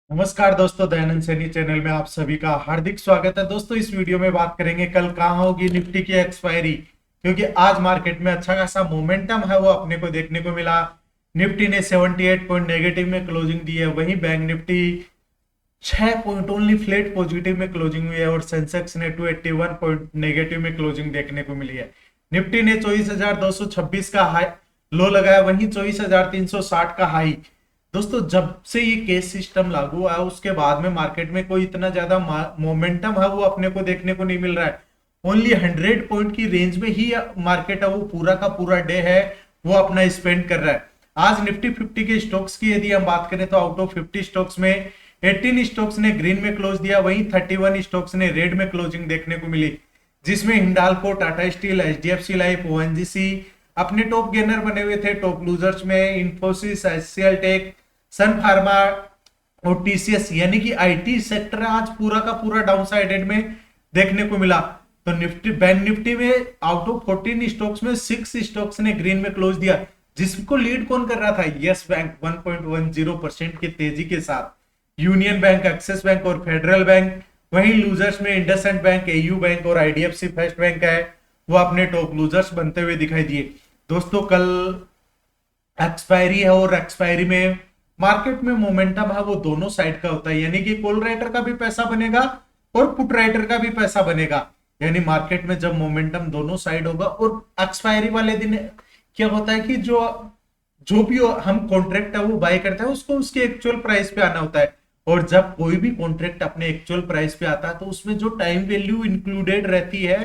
नमस्कार दोस्तों, दयानंद सैनी चैनल में आप सभी का हार्दिक स्वागत है। दोस्तों, इस वीडियो में बात करेंगे कल कहाँ होगी निफ्टी की एक्सपायरी, क्योंकि आज मार्केट में अच्छा खासा मोमेंटम है वो अपने को देखने को मिला। निफ्टी ने 78 पॉइंट नेगेटिव में क्लोजिंग दी है, वहीं bank Nifty 6 point only flat positive में क्लोजिंग हुई है और सेंसेक्स ने 281 पॉइंट नेगेटिव में क्लोजिंग देखने को मिली है। निफ्टी ने 24,226 का हाई लो लगाया, वहीं 24,360 का हाई। दोस्तों, जब से ये केस सिस्टम लागू हुआ है उसके बाद में मार्केट में कोई इतना ज्यादा मोमेंटम है वो अपने को देखने को नहीं मिल रहा है। ओनली 100 पॉइंट की रेंज में ही मार्केट है वो पूरा का पूरा डे है वो अपना स्पेंड कर रहा है। आज निफ्टी 50 के स्टॉक्स की यदि हम बात करें तो आउट ऑफ 50 स्टॉक्स में 18 स्टॉक्स ने ग्रीन में क्लोज दिया, वहीं 31 स्टॉक्स ने रेड में क्लोजिंग देखने को मिली, जिसमें Hindalco, Tata steel, HDFC life, ONGC अपने टॉप गेनर बने हुए थे। टॉप लूजर्स में इंफोसिस, एचसीएल टेक, सन फार्मा और टीसीएस यानी कि आईटी सेक्टर आज पूरा का पूरा डाउन साइडेड में देखने को मिला। तो निफ्टी बैंक निफ्टी में आउट ऑफ 14 स्टॉक्स में 6 स्टॉक्स ने ग्रीन में क्लोज दिया, जिसको लीड कौन कर रहा था? यस बैंक 1.10% की तेजी के साथ, यूनियन बैंक, एक्सिस बैंक और फेडरल बैंक। वहीं लूजर्स में इंडसइंड बैंक, एयू बैंक और आईडीएफसी फर्स्ट बैंक है वो अपने टॉप लूजर्स बनते हुए दिखाई दिए। दोस्तों, कल एक्सपायरी है और एक्सपायरी में मार्केट में मोमेंटम है वो दोनों साइड का होता है, यानी कि कॉल राइटर का भी पैसा बनेगा और पुट राइटर का भी पैसा बनेगा। यानी मार्केट में जब मोमेंटम दोनों साइड होगा और एक्सपायरी वाले दिन क्या होता है कि जो जो भी हम कॉन्ट्रैक्ट है वो बाय करते हैं उसको उसके एक्चुअल प्राइस पे आना होता है। और जब कोई भी कॉन्ट्रैक्ट अपने एक्चुअल प्राइस पे आता है तो उसमें जो टाइम वैल्यू इंक्लूडेड रहती है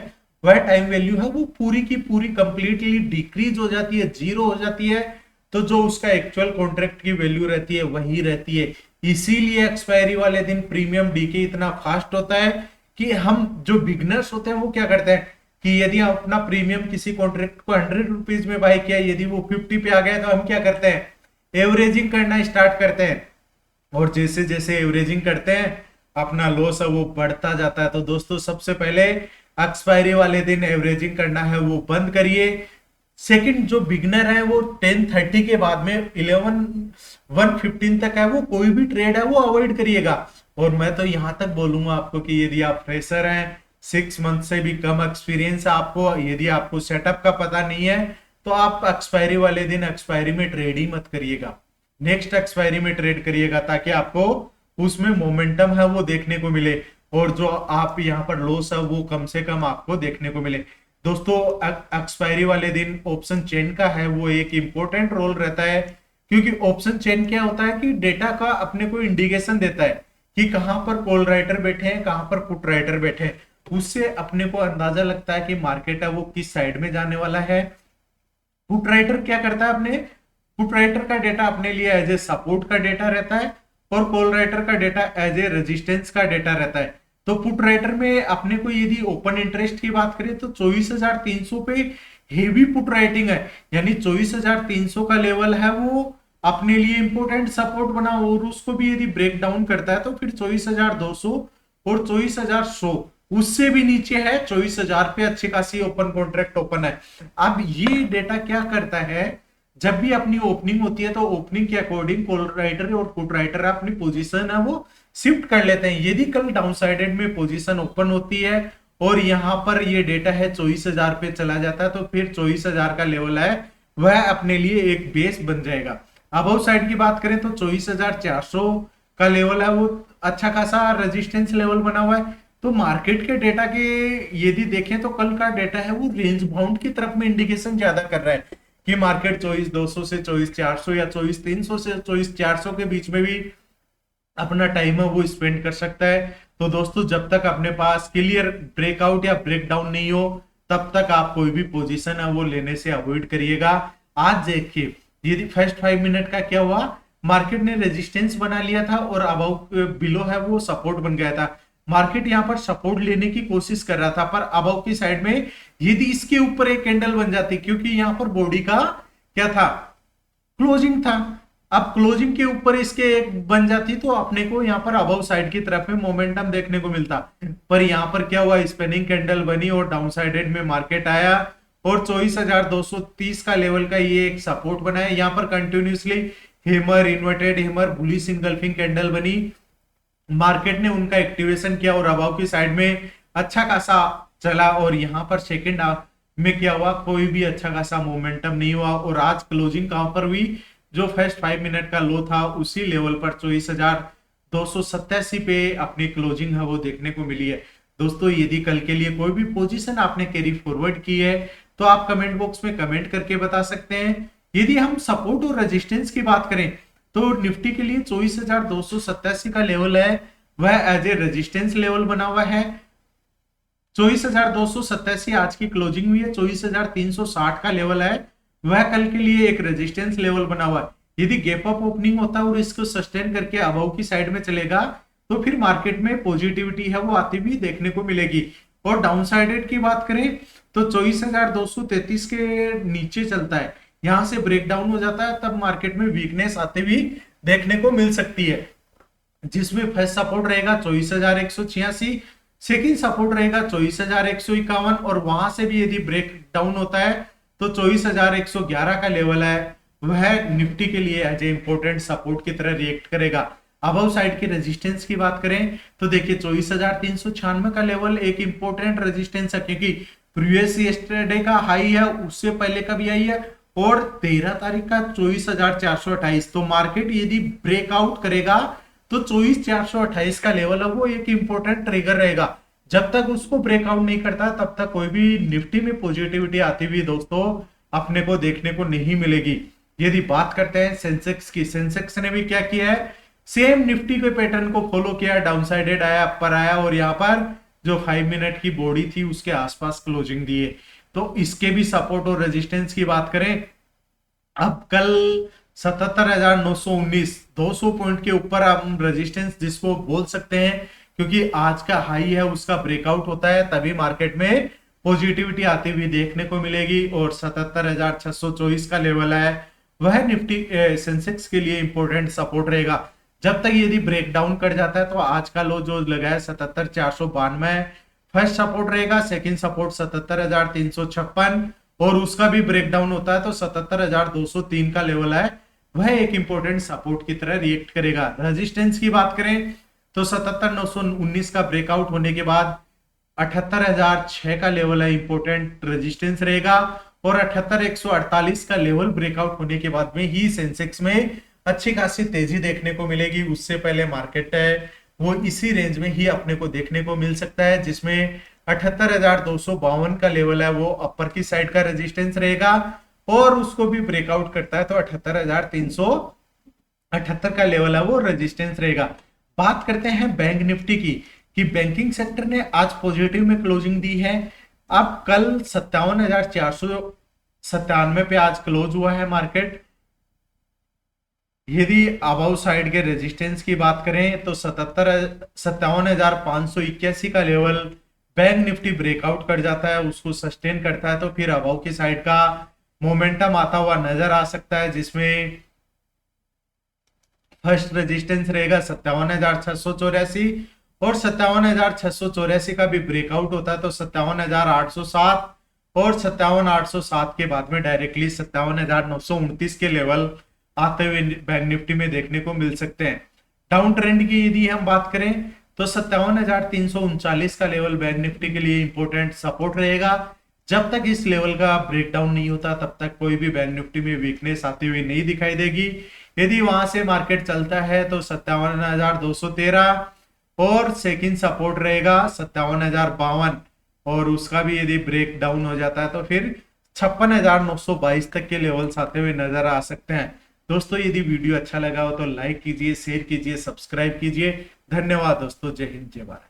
वह टाइम वैल्यू है वो पूरी की पूरी कंप्लीटली डिक्रीज हो जाती है, जीरो हो जाती है। तो जो उसका एक्चुअल कॉन्ट्रैक्ट की वैल्यू रहती है वही रहती है। इसीलिए एक्सपायरी वाले दिन प्रीमियम डीके इतना फास्ट होता है कि हम जो बिगनर्स होते हैं वो क्या करते हैं कि यदि हम अपना प्रीमियम किसी कॉन्ट्रैक्ट को 100 रुपीज में बाय किया, यदि वो 50 पे आ गया तो हम क्या करते हैं? एवरेजिंग करना स्टार्ट करते हैं। और जैसे जैसे एवरेजिंग करते हैं अपना लॉस है वो बढ़ता जाता है। तो दोस्तों, सबसे पहले एक्सपायरी वाले दिन एवरेजिंग करना है वो बंद करिए। सेकंड, जो बिगनर है वो 10:30 के बाद में 11:115 तक है वो कोई भी ट्रेड है वो अवॉइड करिएगा। और मैं तो यहां तक बोलूंगा आपको कि यदि आप फ्रेशर हैं, 6 मंथ से भी कम एक्सपीरियंस है आपको, यदि आपको सेटअप का पता नहीं है तो आप एक्सपायरी वाले दिन एक्सपायरी में ट्रेड ही मत करिएगा, नेक्स्ट एक्सपायरी में ट्रेड करिएगा, ताकि आपको उसमें मोमेंटम है वो देखने को मिले और जो आप यहाँ पर लॉस है वो कम से कम आपको देखने को मिले। दोस्तों, एक्सपायरी वाले दिन ऑप्शन चेन का है वो एक इंपॉर्टेंट रोल रहता है, क्योंकि ऑप्शन चेन क्या होता है कि डेटा का अपने को इंडिकेशन देता है कि कहां पर कॉल राइटर बैठे हैं, कहां पर पुट राइटर बैठे हैं। उससे अपने को अंदाजा लगता है कि मार्केट है वो किस साइड में जाने वाला है। पुट राइटर क्या करता है? अपने पुट राइटर का डेटा अपने लिए एज ए सपोर्ट का डेटा रहता है और कॉल राइटर का डेटा एज ए रेजिस्टेंस का डेटा रहता है। तो पुट राइटर में अपने को यदि ओपन इंटरेस्ट की बात करें तो 24,300 पे हेवी पुट राइटिंग है, यानी 24,300 का लेवल है वो अपने लिए इंपोर्टेंट सपोर्ट बना, और उसको भी यदि ब्रेक डाउन करता है तो फिर 24,200 और 24,100 उससे भी नीचे है, 24,000 पे अच्छी खासी ओपन कॉन्ट्रैक्ट ओपन है। अब ये डेटा क्या करता है? जब भी अपनी ओपनिंग होती है तो ओपनिंग के अकॉर्डिंग कॉल राइटर और पुट राइटर अपनी पोजीशन है वो शिफ्ट कर लेते हैं। यदि कल डाउन साइडेड में पोजीशन ओपन होती है और यहाँ पर ये डेटा है 24,000 पे चला जाता है तो फिर 24,000 का लेवल है वह अपने लिए एक बेस बन जाएगा। अबव साइड की बात करें तो 24,400 का लेवल है वो अच्छा खासा रेजिस्टेंस लेवल बना हुआ है। तो मार्केट के डेटा के यदि देखें तो कल का डेटा है वो रेंज बाउंड की तरफ में इंडिकेशन ज्यादा कर रहा है कि मार्केट 24,200 से 24,400 या 24,300 से 24,400 के बीच में भी अपना टाइम है वो स्पेंड कर सकता है। तो दोस्तों, जब तक अपने पास क्लियर ब्रेकआउट या ब्रेकडाउन नहीं हो तब तक आप कोई भी पोजीशन है वो लेने से अवॉइड करिएगा। आज देखिए, यदि फर्स्ट 5 मिनट का क्या हुआ, मार्केट ने रेजिस्टेंस बना लिया था और अबव बिलो है वो सपोर्ट बन गया था। मार्केट यहाँ पर सपोर्ट लेने की कोशिश कर रहा था, पर अबव की साइड में यदि इसके ऊपर एक कैंडल बन जाती, क्योंकि यहाँ पर बॉडी का क्या था? क्लोजिंग था। अब क्लोजिंग के ऊपर इसके एक बन जाती तो अपने को यहाँ पर अबव साइड की तरफ में मोमेंटम देखने को मिलता, पर यहाँ पर क्या हुआ? स्पिनिंग कैंडल बनी और डाउन साइडेड में मार्केट आया और 24,230 का लेवल का ये एक सपोर्ट बनाया। यहाँ पर continuously hammer, inverted hammer, bullish engulfing candle बनी मार्केट ने उनका एक्टिवेशन किया और अबाव की साइड में अच्छा खासा चला, और यहाँ पर सेकेंड में क्या हुआ, कोई भी अच्छा खासा मोमेंटम नहीं हुआ, और आज क्लोजिंग कहां पर हुई, जो फर्स्ट 5 मिनट का लो था उसी लेवल पर 24,287 पे अपनी क्लोजिंग है वो देखने को मिली है। दोस्तों यदि कल के लिए कोई भी पोजीशन आपने कैरी फॉरवर्ड की है तो आप कमेंट बॉक्स में कमेंट करके बता सकते हैं। यदि हम सपोर्ट और रेजिस्टेंस की बात करें तो निफ्टी के लिए 24,287 का लेवल है वह एज ए रेजिस्टेंस लेवल बना हुआ है। 24,287 आज की क्लोजिंग हुई है, 24,360 का लेवल है वह कल के लिए एक रेजिस्टेंस लेवल बना हुआ है। यदि गैप अप ओपनिंग होता है और इसको सस्टेन करके अबव की साइड में चलेगा तो फिर मार्केट में पॉजिटिविटी है वो आती हुई देखने को मिलेगी। और डाउन साइडेड की बात करें तो 24,233 के नीचे चलता है, यहां से ब्रेकडाउन हो जाता है, तब मार्केट में वीकनेस आती हुई देखने को मिल सकती है, जिसमें फर्स्ट सपोर्ट रहेगा 24,186, सेकंड सपोर्ट रहेगा 24,151, और वहां से भी यदि ब्रेक डाउन होता है तो 24,111 का लेवल है वह निफ्टी के लिए एज ए इंपॉर्टेंट सपोर्ट की तरह रिएक्ट करेगा। अबव साइड की रेजिस्टेंस की बात करें तो देखिए 24,396 का लेवल एक इंपॉर्टेंट रेजिस्टेंस है, क्योंकि प्रीवियस यस्टरडे का हाई है, उससे पहले का भी हाई है, और 13 तारीख का 24,428। तो मार्केट यदि ब्रेकआउट करेगा तो 24,428 का लेवल है वो एक इंपॉर्टेंट ट्रिगर रहेगा। जब तक उसको ब्रेकआउट नहीं करता तब तक कोई भी निफ्टी में पॉजिटिविटी आती हुई दोस्तों अपने को देखने को नहीं मिलेगी। यदि बात करते हैं सेंसेक्स की, सेंसेक्स ने भी क्या किया है, सेम निफ्टी के पैटर्न को फॉलो किया, डाउन साइडेड आया, अपर आया, और यहाँ पर जो 5 मिनट की बॉडी थी उसके आसपास क्लोजिंग दी है। तो इसके भी सपोर्ट और रेजिस्टेंस की बात करें, अब कल 77,919 200 पॉइंट के ऊपर हम रेजिस्टेंस जिसको बोल सकते हैं, क्योंकि आज का हाई है उसका ब्रेकआउट होता है तभी मार्केट में पॉजिटिविटी आती हुई देखने को मिलेगी। और 77,624 का लेवल है वह निफ्टी सेंसेक्स के लिए इंपॉर्टेंट सपोर्ट रहेगा। जब तक यदि ब्रेकडाउन कर जाता है तो आज का लो जो लगा है 77,492 फर्स्ट सपोर्ट रहेगा, सेकंड सपोर्ट 77,356, और उसका भी ब्रेकडाउन होता है तो 77,203 का लेवल है वह एक इंपॉर्टेंट सपोर्ट की तरह रिएक्ट करेगा। रेजिस्टेंस की बात करें तो 77,919 का ब्रेकआउट होने के बाद 78,006 का लेवल है इंपॉर्टेंट रेजिस्टेंस रहेगा, और 78,148 का लेवल ब्रेकआउट होने के बाद में ही सेंसेक्स में अच्छी खासी तेजी देखने को मिलेगी। उससे पहले मार्केट है वो इसी रेंज में ही अपने को देखने को मिल सकता है, जिसमें 78,252 का लेवल है वो अपर की साइड का रेजिस्टेंस रहेगा, और उसको भी ब्रेकआउट करता है तो 78,378 का लेवल है वो रेजिस्टेंस रहेगा। बात करते हैं बैंक निफ्टी की, कि बैंकिंग सेक्टर ने आज पॉजिटिव में क्लोजिंग दी है। अब कल 57,497 पे आज क्लोज हुआ है मार्केट। यदि अबाउ साइड के रेजिस्टेंस की बात करें तो 57,581 का लेवल बैंक निफ्टी ब्रेकआउट कर जाता है, उसको सस्टेन करता है तो फिर अबाउ की साइड का मोमेंटम आता हुआ नजर आ सकता है, जिसमें फर्स्ट रेजिस्टेंस रहेगा 57,684, और 57,684 का भी ब्रेकआउट होता है तो 57,807, और 57,807 के बाद में डायरेक्टली 57,929 के लेवल आते हुए बैंक निफ्टी में देखने को मिल सकते हैं। डाउन ट्रेंड की यदि हम बात करें तो 57,339 का लेवल बैंक निफ्टी के लिए इंपॉर्टेंट सपोर्ट रहेगा। जब तक इस लेवल का ब्रेकडाउन नहीं होता तब तक कोई भी बैंक निफ्टी में वीकनेस आती हुई नहीं दिखाई देगी। यदि वहां से मार्केट चलता है तो 57,213, और सेकंड सपोर्ट रहेगा 57,052, और उसका भी यदि ब्रेक डाउन हो जाता है तो फिर 56,922 तक के लेवल्स आते हुए नजर आ सकते हैं। दोस्तों यदि वीडियो अच्छा लगा हो तो लाइक कीजिए, शेयर कीजिए, सब्सक्राइब कीजिए। धन्यवाद दोस्तों, जय हिंद, जय भारत।